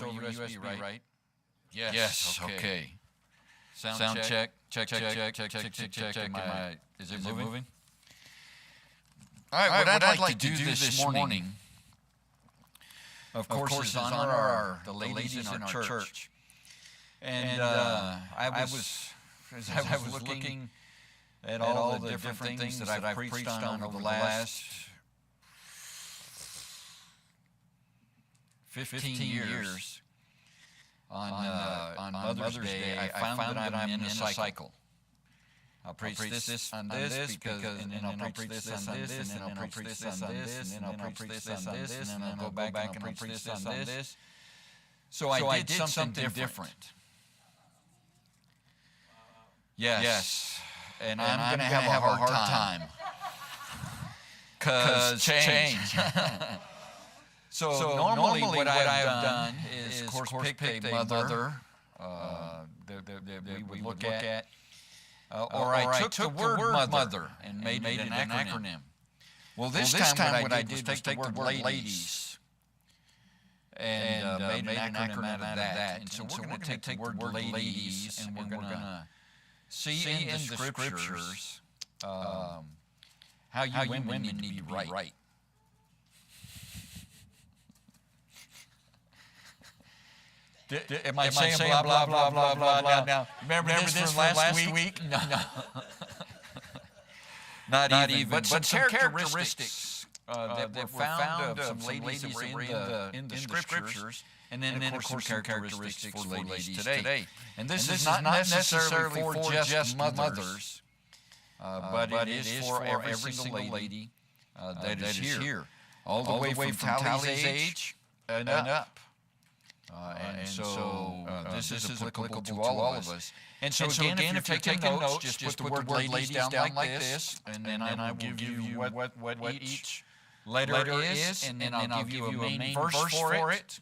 over USB, right? Yes. Okay. Sound check. Check. Am I, is it moving? All right, what I'd like to do this morning, of course, is honor the ladies in our church. And I was looking at all the different things that I've preached on over the last 15 years. On Mother's Day, I found that I'm in a cycle. I'll preach this on this because, and then I'll preach this on this, and then I'll preach this on this, and then I'll preach this on this, and then I'll go back and I'll preach this on this. So I did something different. Yes. And I'm going to have a hard time. Because change. So normally what I've done is, of course, pick a mother that we would look at, or I took the word mother and made it an acronym. Well, this time what I did was take the word ladies and made an acronym out of that. And so we're going to take the word ladies and we're going to see in the scriptures how you women need to be right. Am I saying blah, blah, blah, blah, blah, blah? Now, remember this from last week? No. Not even. But some characteristics that were found of some ladies that were in the scriptures, and then of course, some characteristics for ladies today. And this is not necessarily for just mothers, but it is for every single lady that is here. All the way from Tally's age and up. And so this is applicable to all of us. And so again, if you're taking notes, just put the word ladies down like this, and then I will give you what each letter is, and then I'll give you a main verse for it,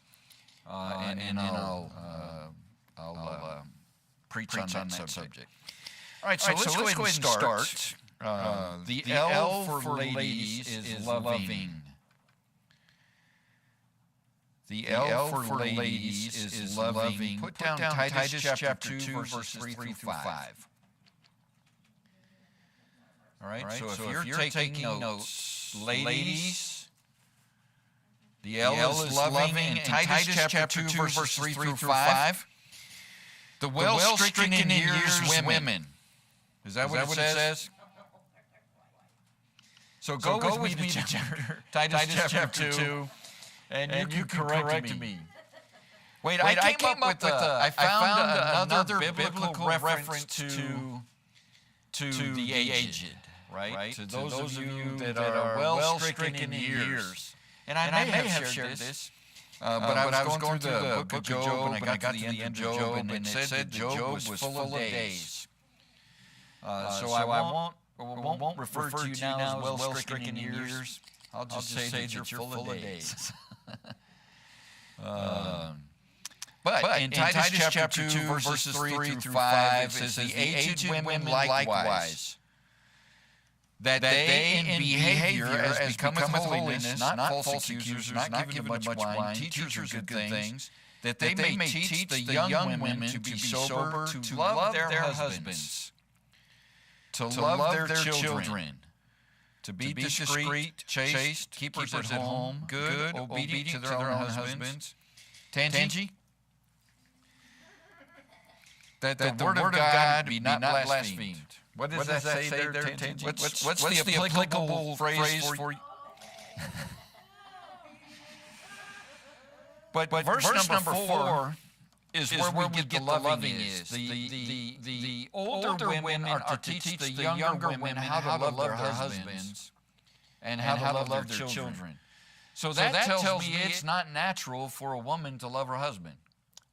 and then I'll preach on that subject. All right, so let's go ahead and start. The L for ladies is loving. The L for ladies is loving. Put down Titus chapter 2, verses 3 through 5. All right, so if you're taking notes, ladies, the L is loving, and Titus chapter 2, verses 3 through 5. The well-stricken in years women. Is that what it says? So go with me to Titus chapter 2. And you can correct me. Wait, I came up with I found another biblical reference to the aged, right? To those of you that are well-stricken in years. And I may have shared this, but I was going through the book of Job, and I got to the end of Job, and it said Job was full of days. So I won't refer to you now as well-stricken in years. I'll just say that you're full of days. But in Titus chapter 2, verses 3 through 5, it says, the aged women likewise, that they in behavior as becometh holiness, not false accusers, not giving much wine, teachers of good things, that they may teach the young women to be sober, to love their husbands, to love their children, to be discreet, chaste, keepers at home, good, obedient to their own husbands. Tangi? That the word of God be not blasphemed. What does that say there, Tangi? What's the applicable phrase for you? But verse number 4 is where we get the loving is. The older women are to teach the younger women how to love their husbands and how to love their children. So that tells me it's not natural for a woman to love her husband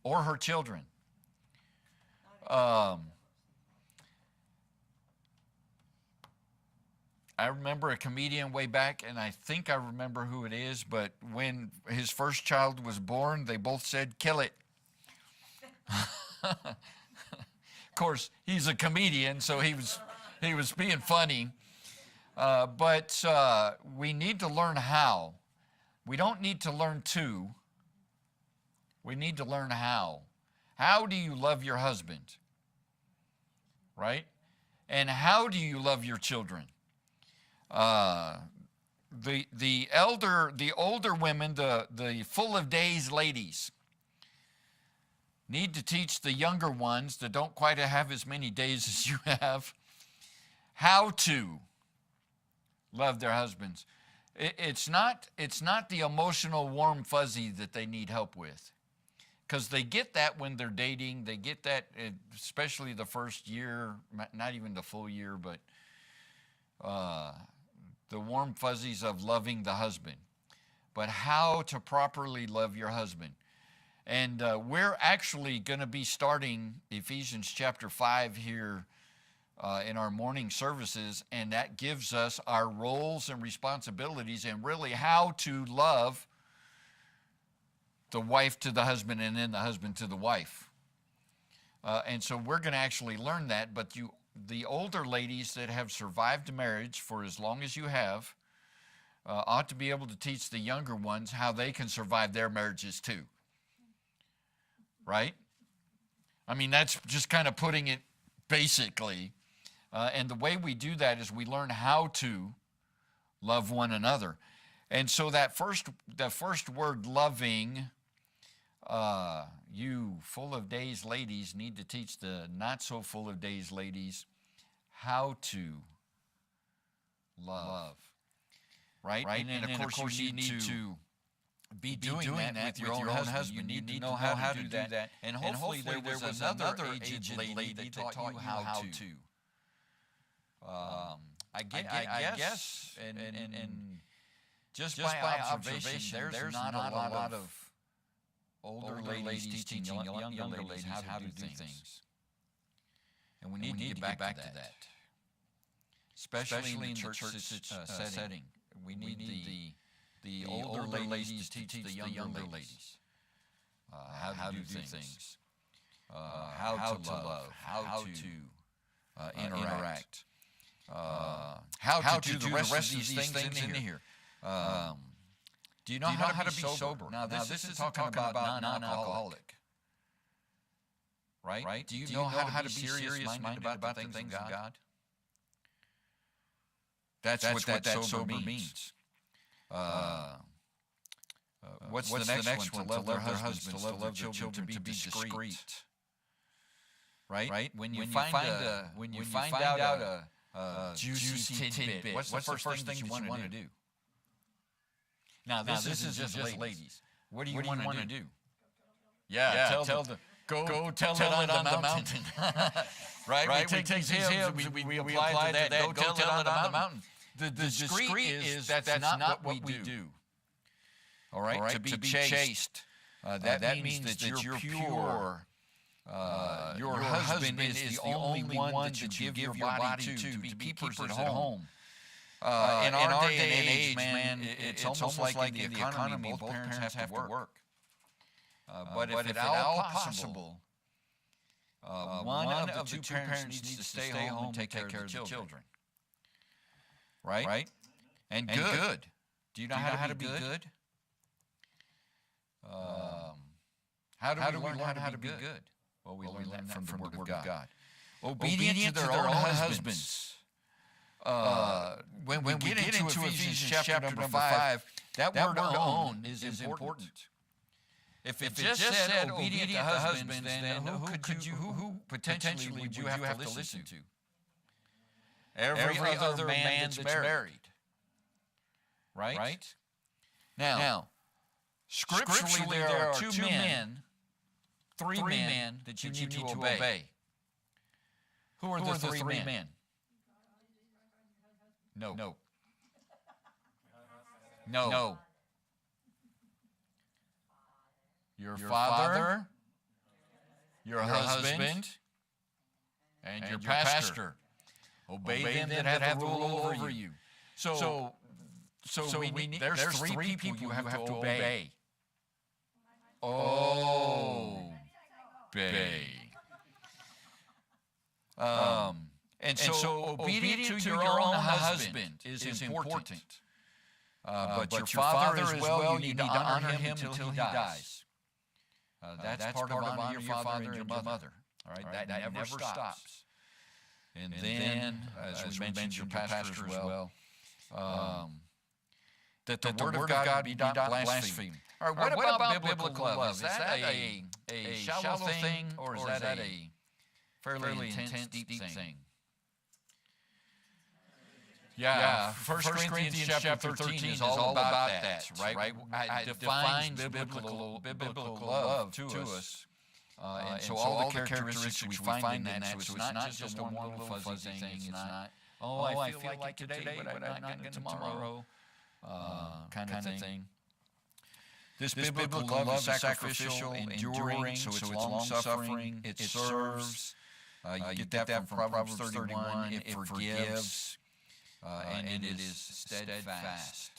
or her children. I remember a comedian way back, and I think I remember who it is, but when his first child was born, they both said, "Kill it." Of course, he's a comedian, so he was being funny. But we need to learn how. We don't need to learn to. We need to learn how. How do you love your husband? Right? And how do you love your children? The older women, the full of days ladies, need to teach the younger ones that don't quite have as many days as you have how to love their husbands. It's not the emotional warm fuzzy that they need help with, because they get that when they're dating. They get that especially the first year, not even the full year, but the warm fuzzies of loving the husband. But how to properly love your husband. And we're actually going to be starting Ephesians chapter 5 here in our morning services, and that gives us our roles and responsibilities and really how to love the wife to the husband and then the husband to the wife. And so we're going to actually learn that, but the older ladies that have survived marriage for as long as you have ought to be able to teach the younger ones how they can survive their marriages too. Right? I mean, that's just kind of putting it basically. And the way we do that is we learn how to love one another. And so that first word, loving, you full of days ladies need to teach the not so full of days ladies how to love. Right? And of course you need to be doing that with your own husband. You need to know how to do that. And hopefully there was another aged lady that taught you how to. I guess, and just by observation, there's not a lot of older ladies teaching younger ladies how to do things. And we need to get back to that. Especially in the church setting. We need the older ladies to teach the younger ladies how to do things, how to love, how to interact, how to do the rest of these things in here. Do you know how to be sober? Now this is talking about non-alcoholic. Right? Do you know how to be serious-minded about the things of God? That's what that sober means. What's the next one? To love their husbands, to love their children, to be discreet. Right? When you find out a juicy tidbit, what's the first thing you want to do? Now this isn't just ladies. What do you want to do? Yeah, go tell it on the mountain. Right? We take these hymns, we apply to that. Go tell it on the mountain. The discreet is that's not what we do. All right? To be chaste, that means that you're pure. Your husband is the only one that you give your body to be keepers at home. In our day and age, man, it's almost like in the economy, both parents have to work. But if at all possible, one of the two parents needs to stay home and take care of the children. Right? And good. Do you know how to be good? How do we learn how to be good? Well, we learn that from the Word of God. Obedient to their own husbands. When we get into Ephesians chapter number 5, that word own is important. If it just said obedient to husbands, then who potentially would you have to listen to? Every other man that's married. Right? Now, scripturally there are three men that you need to obey. Who are the three men? No. Your father, your husband, and your pastor. Obey them that have the rule over you. So there's three people you have to obey. Obey. And so obedience to your own husband is important. But your father as well, you need to honor him until he dies. That's part of honor your father and your mother. All right, that never stops. And then, as we mentioned, your pastor as well, that the word of God be not blasphemed. All right, what about biblical love? Is that a shallow thing, or is that a fairly intense, deep thing? Yeah, 1 Corinthians chapter 13 is all about that, right? It defines biblical love to us. And so all the characteristics we find in that, so it's not just a one little fuzzy thing. It's not, I feel like it today, but I'm not going to tomorrow, kind of thing. This biblical love is sacrificial, enduring, so it's long-suffering, it serves. You get that from Proverbs 31, it forgives, and it is steadfast.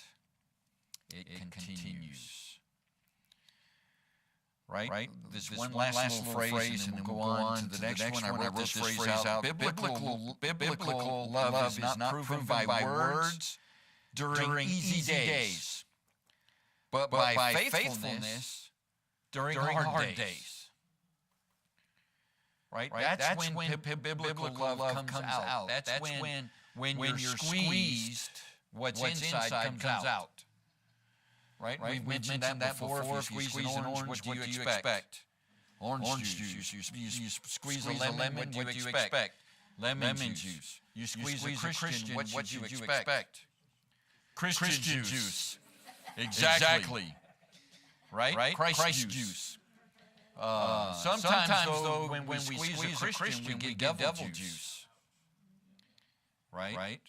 It continues. Right? This one last little phrase, and then we'll go on to the next one. I wrote this phrase out. Biblical love is not proven by words during easy days, but by faithfulness during hard days. Right? That's when biblical love comes out. That's when you're squeezed, what's inside comes out. Right? We've mentioned that before. If you squeeze an orange, what do you expect? Orange juice. You squeeze a lemon, what do you expect? Lemon juice. You squeeze a Christian, what do you expect? Christian juice. Exactly. Right? Christ juice. Sometimes, though, when we squeeze a Christian, we get devil juice. Right?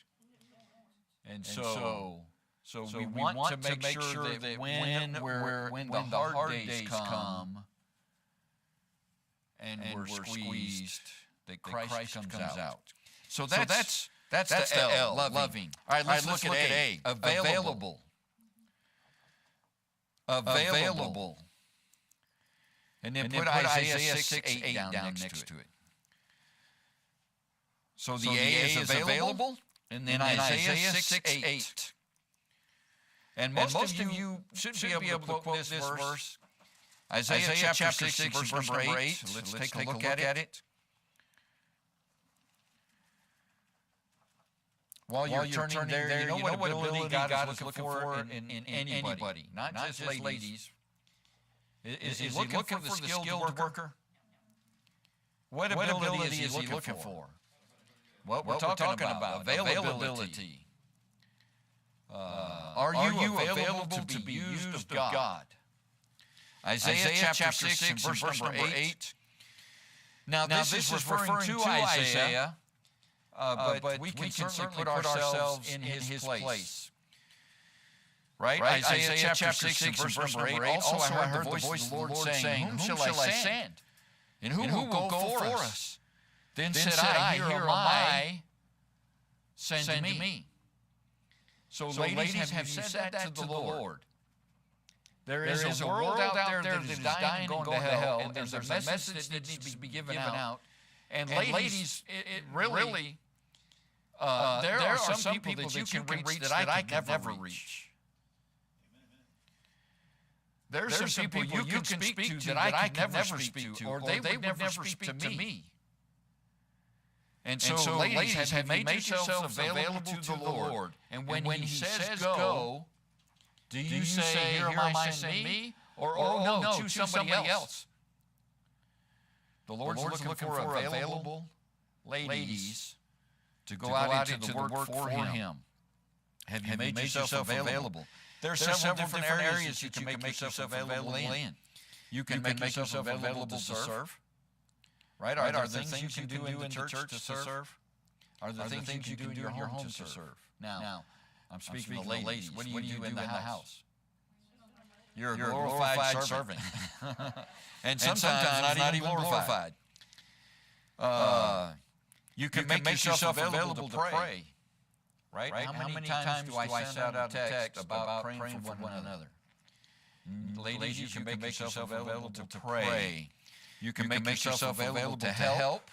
And so we want to make sure that when the hard days come and we're squeezed, that Christ comes out. So that's the L, loving. All right, let's look at A, available. And then put Isaiah 6:8 down next to it. So the A is available, and then Isaiah 6:8. And most of you should be able to quote this verse. Isaiah chapter 6, verse number 8. Let's take a look at it. While you're turning there, you know what ability God is looking for in anybody, not just ladies. Is he looking for the skilled worker? What ability is he looking for? What we're talking about, availability. Are you available to be used of God? Isaiah chapter 6 and verse number 8. Now this is referring to Isaiah, but we can certainly put ourselves in his place. Right? Isaiah chapter 6 and verse number 8. Also I heard the voice of the Lord saying, Whom shall I send? And who will go for us? Then said I, Here am I, send me. So ladies, have you said that to the Lord? There is a world out there that is dying and going to hell, and there's a message that needs to be given out. And ladies, it really, there are some people that you can reach that I can never reach. There's some people you can speak to that I can never speak to, or they would never speak to me. And so ladies, have you made yourselves available to the Lord? And when he says go, do you say, Here am I, send me? Or no, choose somebody else? The Lord's looking for available ladies to go out into the work for him. Have you made yourself available? There are several different areas you can make yourself available in. You can make yourself available to serve. Right? Are there things you can do in the church to serve? Are there things you can do in your home to serve? Now, I'm speaking to the ladies. What do you do in the house? You're a glorified servant. And sometimes not even glorified. You can make yourself available to pray. Right? How many times do I send out a text about praying for one another? Ladies, you can make yourself available to pray. You can make yourself available to help.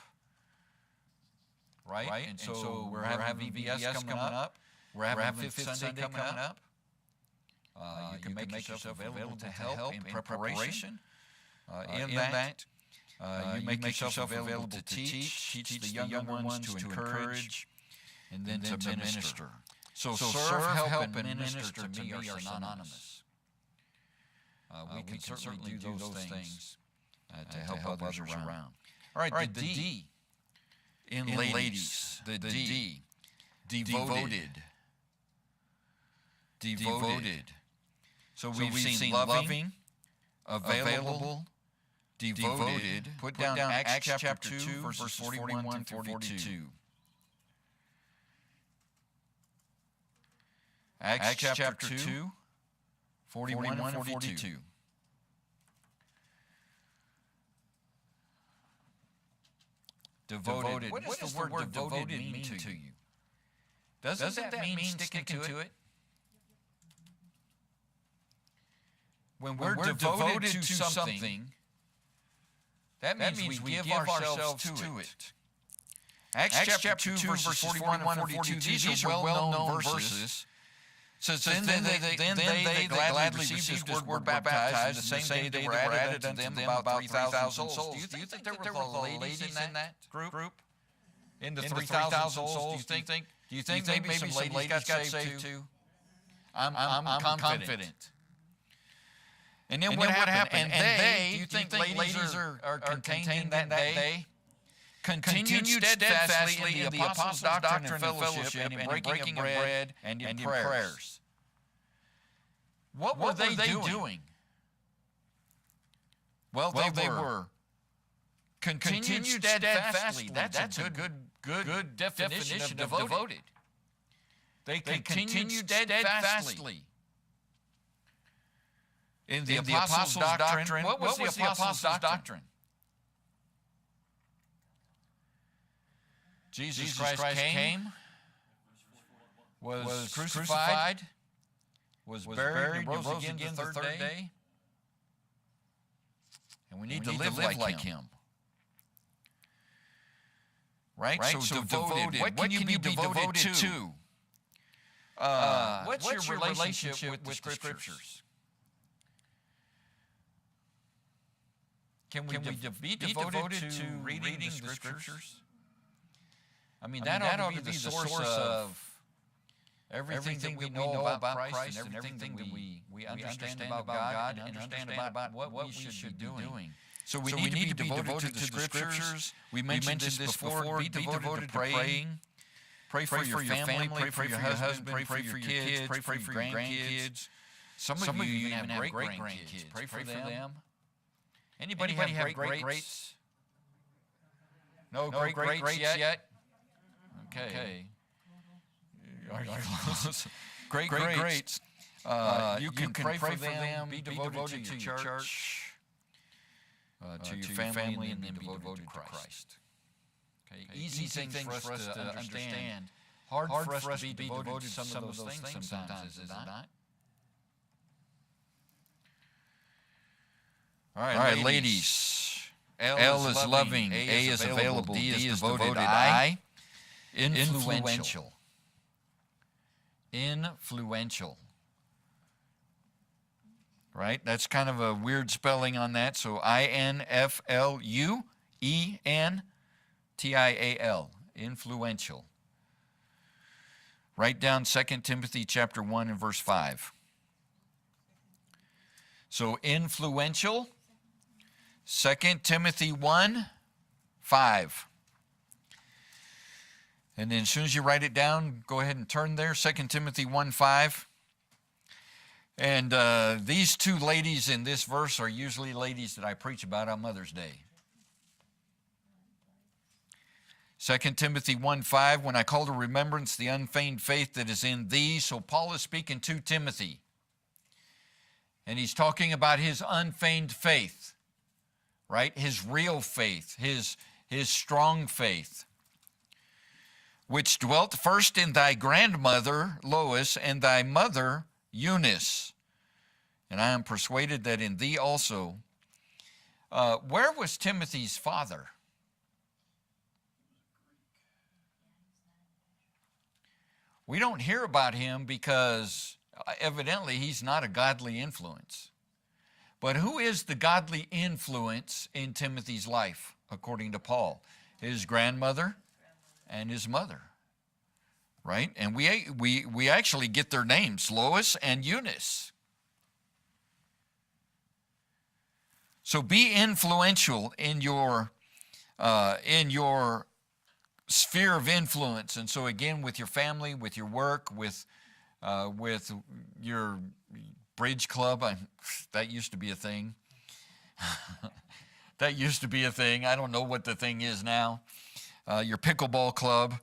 Right? And so we're having VBS coming up. We're having Fifth Sunday coming up. You can make yourself available to help in preparation. in that. You make yourself available to teach the younger ones, to encourage, and then to minister. So serve, help, and minister to me are synonymous. We can certainly do those things to help others around. All right, the D in ladies, the D, devoted. Devoted. So we've seen loving, available, devoted. Put down Acts chapter 2, verses 41 to 42. Acts chapter 2, 41 and 42. Devoted. What does the word devoted mean to you? Doesn't that mean sticking to it? When we're devoted to something, that means we give ourselves to it. Acts chapter 2, verses 41 and 42, these are well-known verses. Says then they gladly received this word, were baptized, the same day they were added unto them about 3,000 souls. Do you think there were ladies in that group? In the 3,000 souls, do you think maybe some ladies got saved too? I'm confident. And then what happened? And they, do you think ladies are contained in that day? Continued steadfastly in the apostles' doctrine and fellowship, and in breaking of bread, and in prayers. What were they doing? Well, they were continued steadfastly. That's a good definition of devoted. They continued steadfastly in the apostles' doctrine. What was the apostles' doctrine? Jesus Christ came, was crucified, was buried, and rose again the third day. And we need to live like Him. Right? So devoted. What can you be devoted to? What's your relationship with the Scriptures? Can we be devoted to reading the Scriptures? I mean, that ought to be the source of everything that we know about Christ and everything that we understand about God and understand about what we should be doing. So we need to be devoted to the Scriptures. We mentioned this before. Be devoted to praying. Pray for your family. Pray for your husband. Pray for your kids. Pray for your grandkids. Some of you even have great grandkids. Pray for them. Anybody have great-greats? No great-greats yet? Okay. Great-greats. You can pray for them, be devoted to your church, to your family, and then be devoted to Christ. Okay. Easy things for us to understand. Hard for us to be devoted to some of those things sometimes, is it not? All right, ladies. L is loving. A is available. D is devoted. I, influential. Influential. Right? That's kind of a weird spelling on that. So INFLUENTIAL. Influential. Write down 2 Timothy chapter 1 and verse 5. So influential. 2 Timothy 1, 5. And then as soon as you write it down, go ahead and turn there, 2 Timothy 1, 5. And these two ladies in this verse are usually ladies that I preach about on Mother's Day. 2 Timothy 1, 5, when I call to remembrance the unfeigned faith that is in thee. So Paul is speaking to Timothy. And he's talking about his unfeigned faith. Right? His real faith, his strong faith, which dwelt first in thy grandmother, Lois, and thy mother, Eunice. And I am persuaded that in thee also. Where was Timothy's father? We don't hear about him because evidently he's not a godly influence. But who is the godly influence in Timothy's life, according to Paul? His grandmother and his mother, right? And we actually get their names, Lois and Eunice. So be influential in your sphere of influence. And so again, with your family, with your work, with your bridge club, that used to be a thing. That used to be a thing. I don't know what the thing is now. Your pickleball club.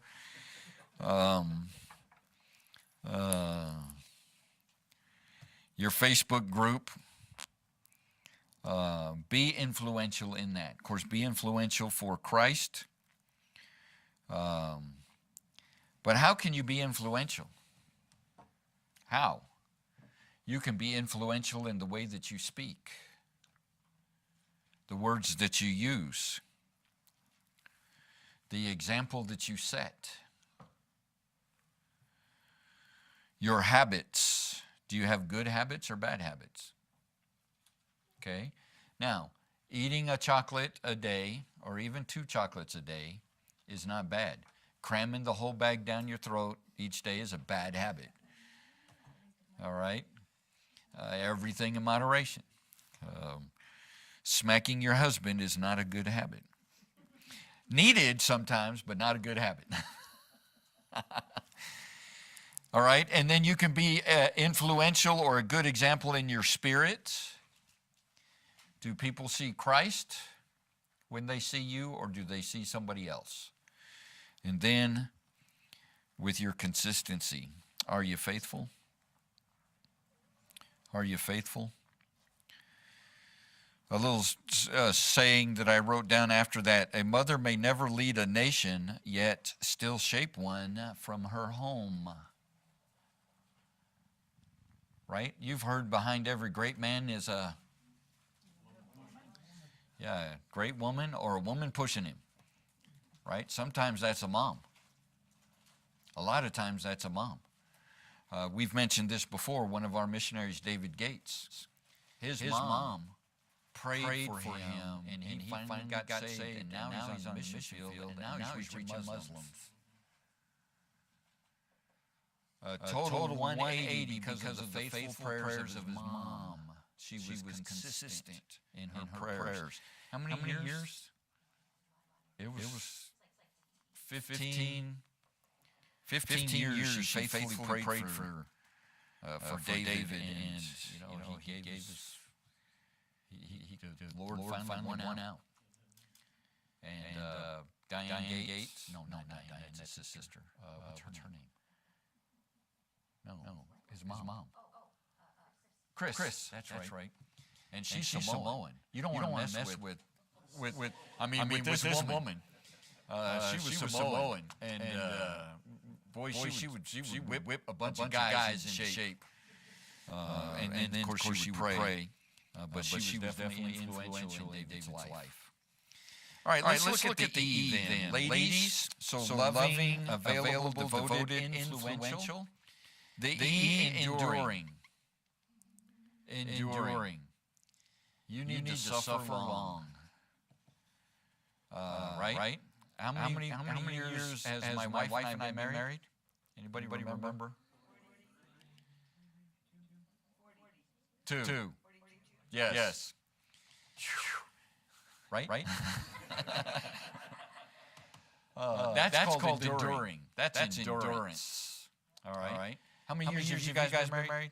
Your Facebook group. Be influential in that. Of course, be influential for Christ. But how can you be influential? How? You can be influential in the way that you speak, the words that you use, the example that you set, your habits. Do you have good habits or bad habits? Okay. Now, eating a chocolate a day or even 2 chocolates a day is not bad. Cramming the whole bag down your throat each day is a bad habit. All right? Everything in moderation. Smacking your husband is not a good habit. Needed sometimes, but not a good habit. All right? And then you can be influential or a good example in your spirit. Do people see Christ when they see you, or do they see somebody else? And then, with your consistency, are you faithful? Are you faithful? A little saying that I wrote down after that: a mother may never lead a nation, yet still shape one from her home. Right? You've heard behind every great man is a great woman or a woman pushing him. Right? Sometimes that's a mom. A lot of times that's a mom. We've mentioned this before. One of our missionaries, David Gates, his mom prayed for him, and he finally got saved, and now he's on the mission field, and now he's reaching Muslims. Total 180 because of the faithful prayers of his mom. She was consistent in her prayers. How many years? It was 15 years she faithfully prayed for David, and he gave us. The Lord finally won out. And Diane Gates. No, Diane. That's his sister. What's her name? No, his mom. Chris. That's right. And she's Samoan. You don't want to mess with this woman. She was Samoan, and boy, she would whip a bunch of guys in shape. And then of course she would pray. But she was definitely influential in David's life. All right, let's look at the E then. Ladies, so loving, available, devoted, influential. The E, enduring. You need to suffer long. Right? How many years has my wife and I been married? Anybody remember? 2. Yes. Right? That's called enduring. That's endurance. All right. How many years have you guys been married?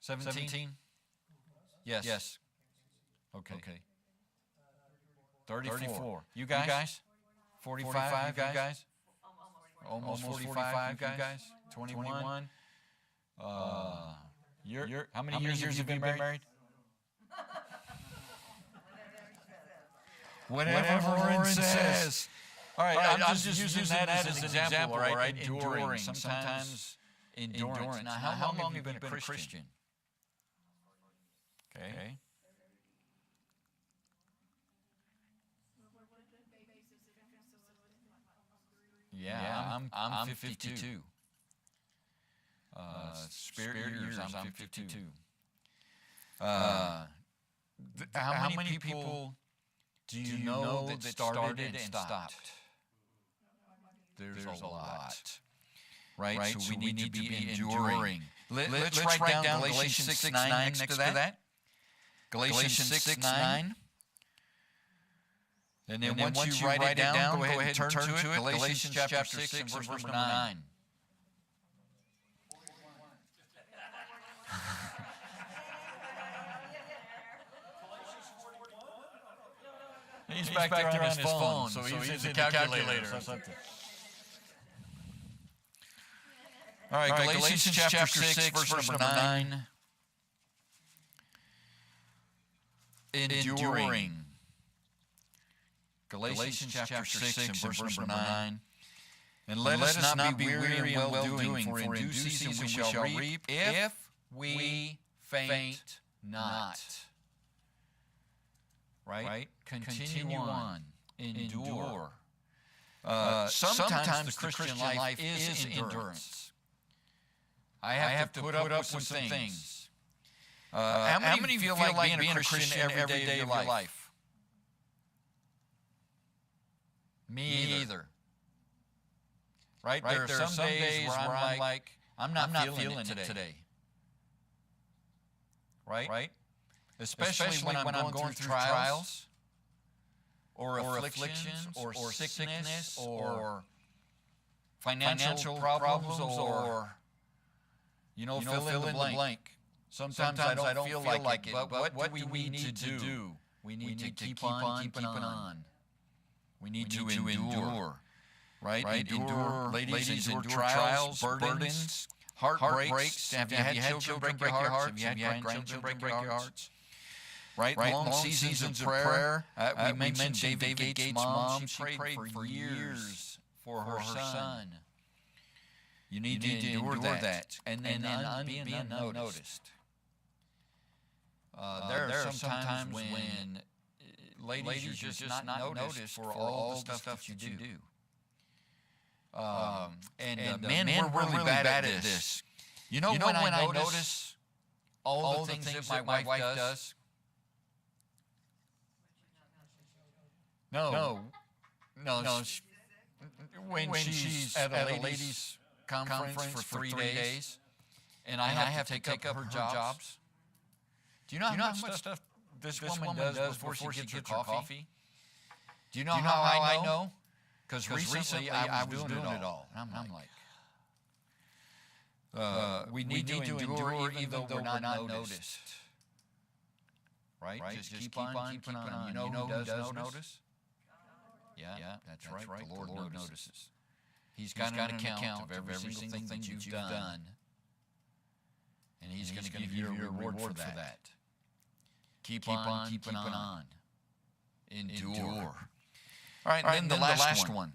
17? Yes. Okay. 34. You guys? 45? You guys? Almost 45. You guys? 21? How many years have you been married? Whatever Lauren says. All right, I'm just using that as an example, all right? Enduring. Sometimes endurance. Now, how long have you been a Christian? Okay. Yeah, I'm 52. Spirit years, I'm 52. how many people do you know that started and stopped? There's a lot. Right? So we need to be enduring. Let's write down Galatians 6:9 next to that. Galatians 6:9. And then once you write it down, go ahead and turn to it. Galatians chapter 6 and verse number 9. He's back there on his phone, so he's using the calculator or something. All right, Galatians chapter 6, verse number 9. Enduring. Galatians chapter 6 and verse number 9. And let us not be weary in well-doing, for in due season we shall reap if we faint not. Right? Continue on. Endure. Sometimes the Christian life is endurance. I have to put up with some things. How many feel like being a Christian every day of your life? Me either. Right? There are some days where I'm like, I'm not feeling it today. Right? Especially when I'm going through trials, or afflictions, or sickness, or financial problems, or fill in the blank. Sometimes I don't feel like it, but what do we need to do? We need to keep on keeping on. We need to endure. Right? Endure, ladies, endure trials, burdens, heartbreaks. Have you had children break your hearts? Have you had grandchildren break your hearts? Right? Long seasons of prayer. We mentioned David Gates' mom. She prayed for years for her son. You need to endure that. And then being unnoticed. There are some times when ladies, you're just not noticed for all the stuff that you do. And men, we're really bad at this. You know when I notice all the things that my wife does? No. When she's at a ladies' conference for 3 days, and I have to take up her jobs. Do you know how much stuff this woman does before she gets her coffee? Do you know how I know? Because recently I was doing it all. And I'm like, we need to endure even though we're not noticed. Right? Just keep on keeping on. You know who does notice? Yeah, that's right. The Lord notices. He's got an account of every single thing that you've done. And He's going to give you a reward for that. Keep on keeping on. Endure. All right, and then the last one.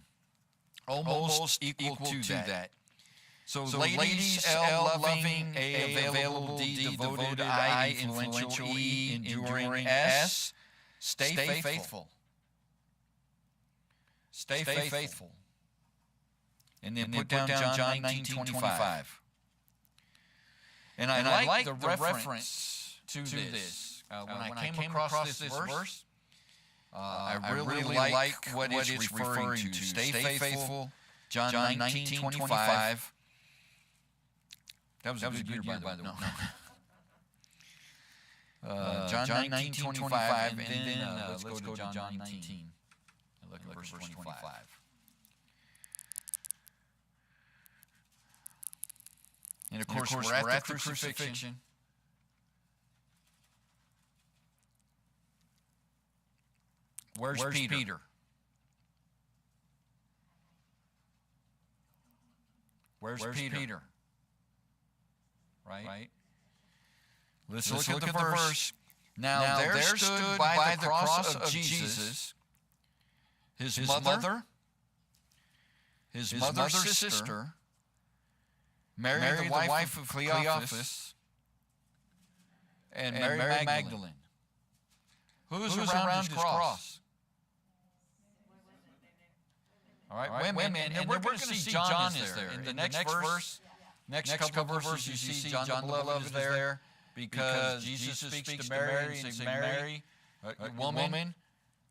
Almost equal to that. So ladies, L, loving, A, available, D, devoted, I, influential, E, enduring, S, stay faithful. Stay faithful. And then put down John 19:25. And I like the reference to this. When I came across this verse, I really like what it's referring to. Stay faithful, John 19:25. That was a good year, by the way. John 19:25, and then let's go to John 19. Look at verse 25. And of course, we're at the crucifixion. Where's Peter? Where's Peter? Right? Let's look at the verse. Now there stood by the cross of Jesus his mother, his mother's sister, Mary the wife of Cleophas, and Mary Magdalene. Who's around his cross? All right, women. And we're going to see John is there. In the next verse, next couple of verses, you see John the Beloved is there. because Jesus speaks to Mary and says, Mary, woman,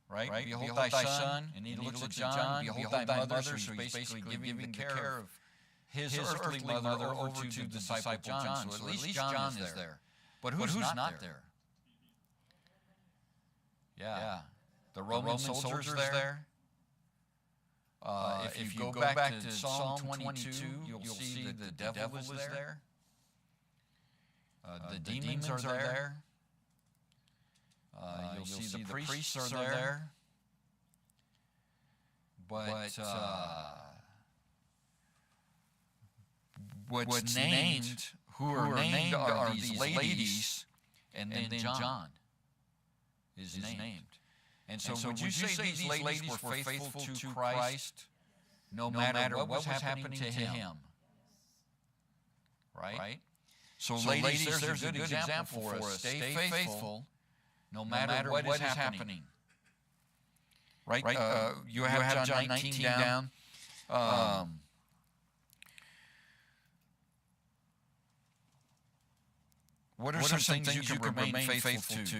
right? Behold thy son. And he looks at John, behold thy mother. So he's basically giving the care of his earthly mother over to the disciple John. So at least John is there. But who's not there? Yeah. The Roman soldiers there. If you go back to Psalm 22, you'll see that the devil is there. The demons are there. You'll see the priests are there. But what's named, who are named are these ladies, and then John is named. And so would you say these ladies were faithful to Christ no matter what was happening to him? Right? So ladies, there's a good example for us. Stay faithful no matter what is happening. Right? You have John 19 down. What are some things you can remain faithful to?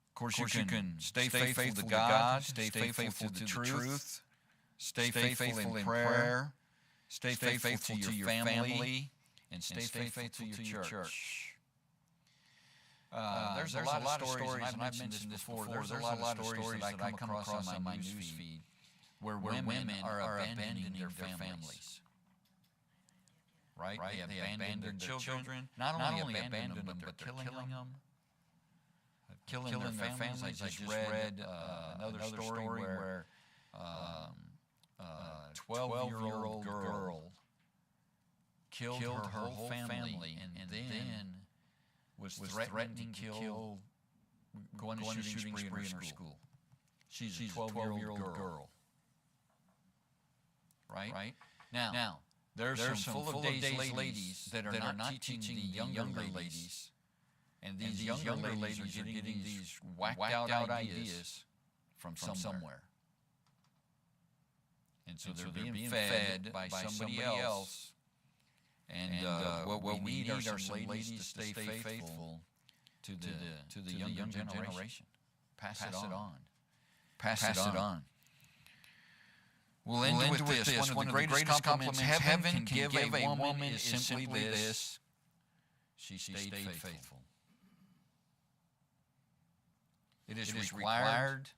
Of course, you can stay faithful to God, stay faithful to the truth, stay faithful in prayer, stay faithful to your family, and stay faithful to your church. There's a lot of stories, and I've mentioned this before, there's a lot of stories that I come across on my news feed where women are abandoning their families. Right? They abandon their children. Not only abandon them, but they're killing them. Killing their families. I just read another story where a 12-year-old girl killed her whole family and then was threatening to kill, going to shooting spree in her school. She's a 12-year-old girl. Right? Now, there's some full of days ladies that are not teaching the younger ladies. And these younger ladies are getting these whacked out ideas from somewhere. And so they're being fed by somebody else. And what we need are some ladies to stay faithful to the younger generation. Pass it on. Pass it on. We'll end with this. One of the greatest compliments heaven can give a woman is simply this: she stayed faithful. It is required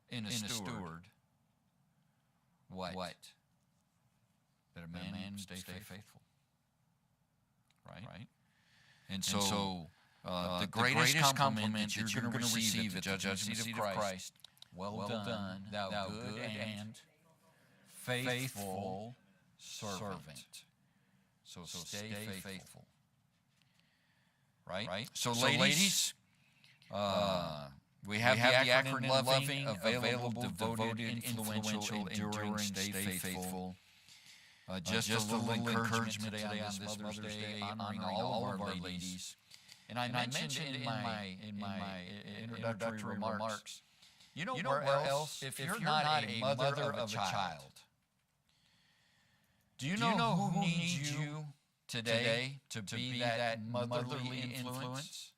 in a steward what? That a man stay faithful. Right? And so the greatest compliment that you're going to receive at the judgment seat of Christ: well done, thou good and faithful servant. So stay faithful. Right? So ladies, we have the acronym loving, available, devoted, influential, enduring, stay faithful. Just a little encouragement today on this Mother's Day, honoring all of our ladies. And I mentioned in my introductory remarks, you know where else, if you're not a mother of a child, do you know who needs you today to be that motherly influence?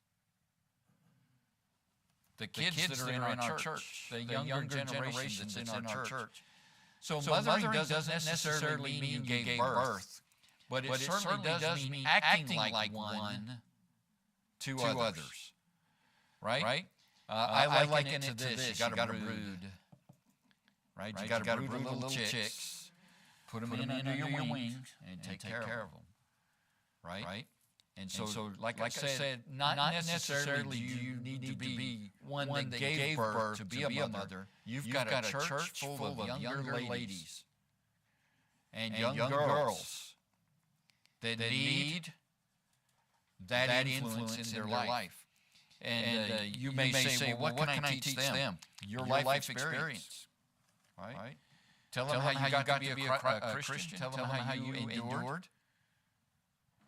The kids that are in our church, the younger generation that's in our church. So mothering doesn't necessarily mean you gave birth, but it certainly does mean acting like one to others. Right? I liken it to this. You got to brood. Right? You got to brood little chicks, put them in under your wing, and take care of them. Right? And so like I said, not necessarily do you need to be one that gave birth to be a mother. You've got a church full of younger ladies and young girls that need that influence in their life. And you may say, well, what can I teach them? Your life experience. Right? Tell them how you got to be a Christian. Tell them how you endured.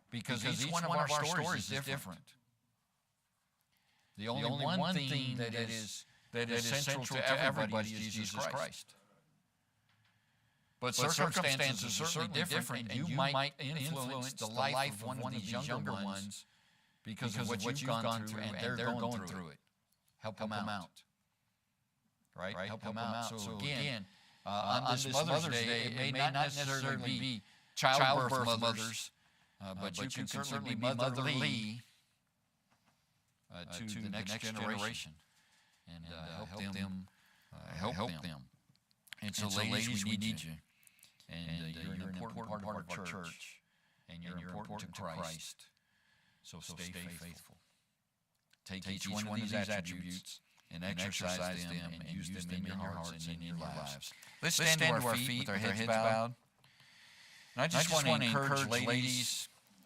Because each one of our stories is different. The only one theme that is central to everybody is Jesus Christ. But circumstances are certainly different, and you might influence the life of one of these younger ones because of what you've gone through, and they're going through it. Help them out. Right? Help them out. So again, on this Mother's Day, it may not necessarily be childbirth mothers, but you can certainly be motherly to the next generation and help them. And so, ladies, we need you. And you're an important part of our church, and you're important to Christ. So stay faithful. Take each one of these attributes and exercise them and use them in your hearts and in your lives. Let's stand to our feet with our heads bowed. And I just want to encourage ladies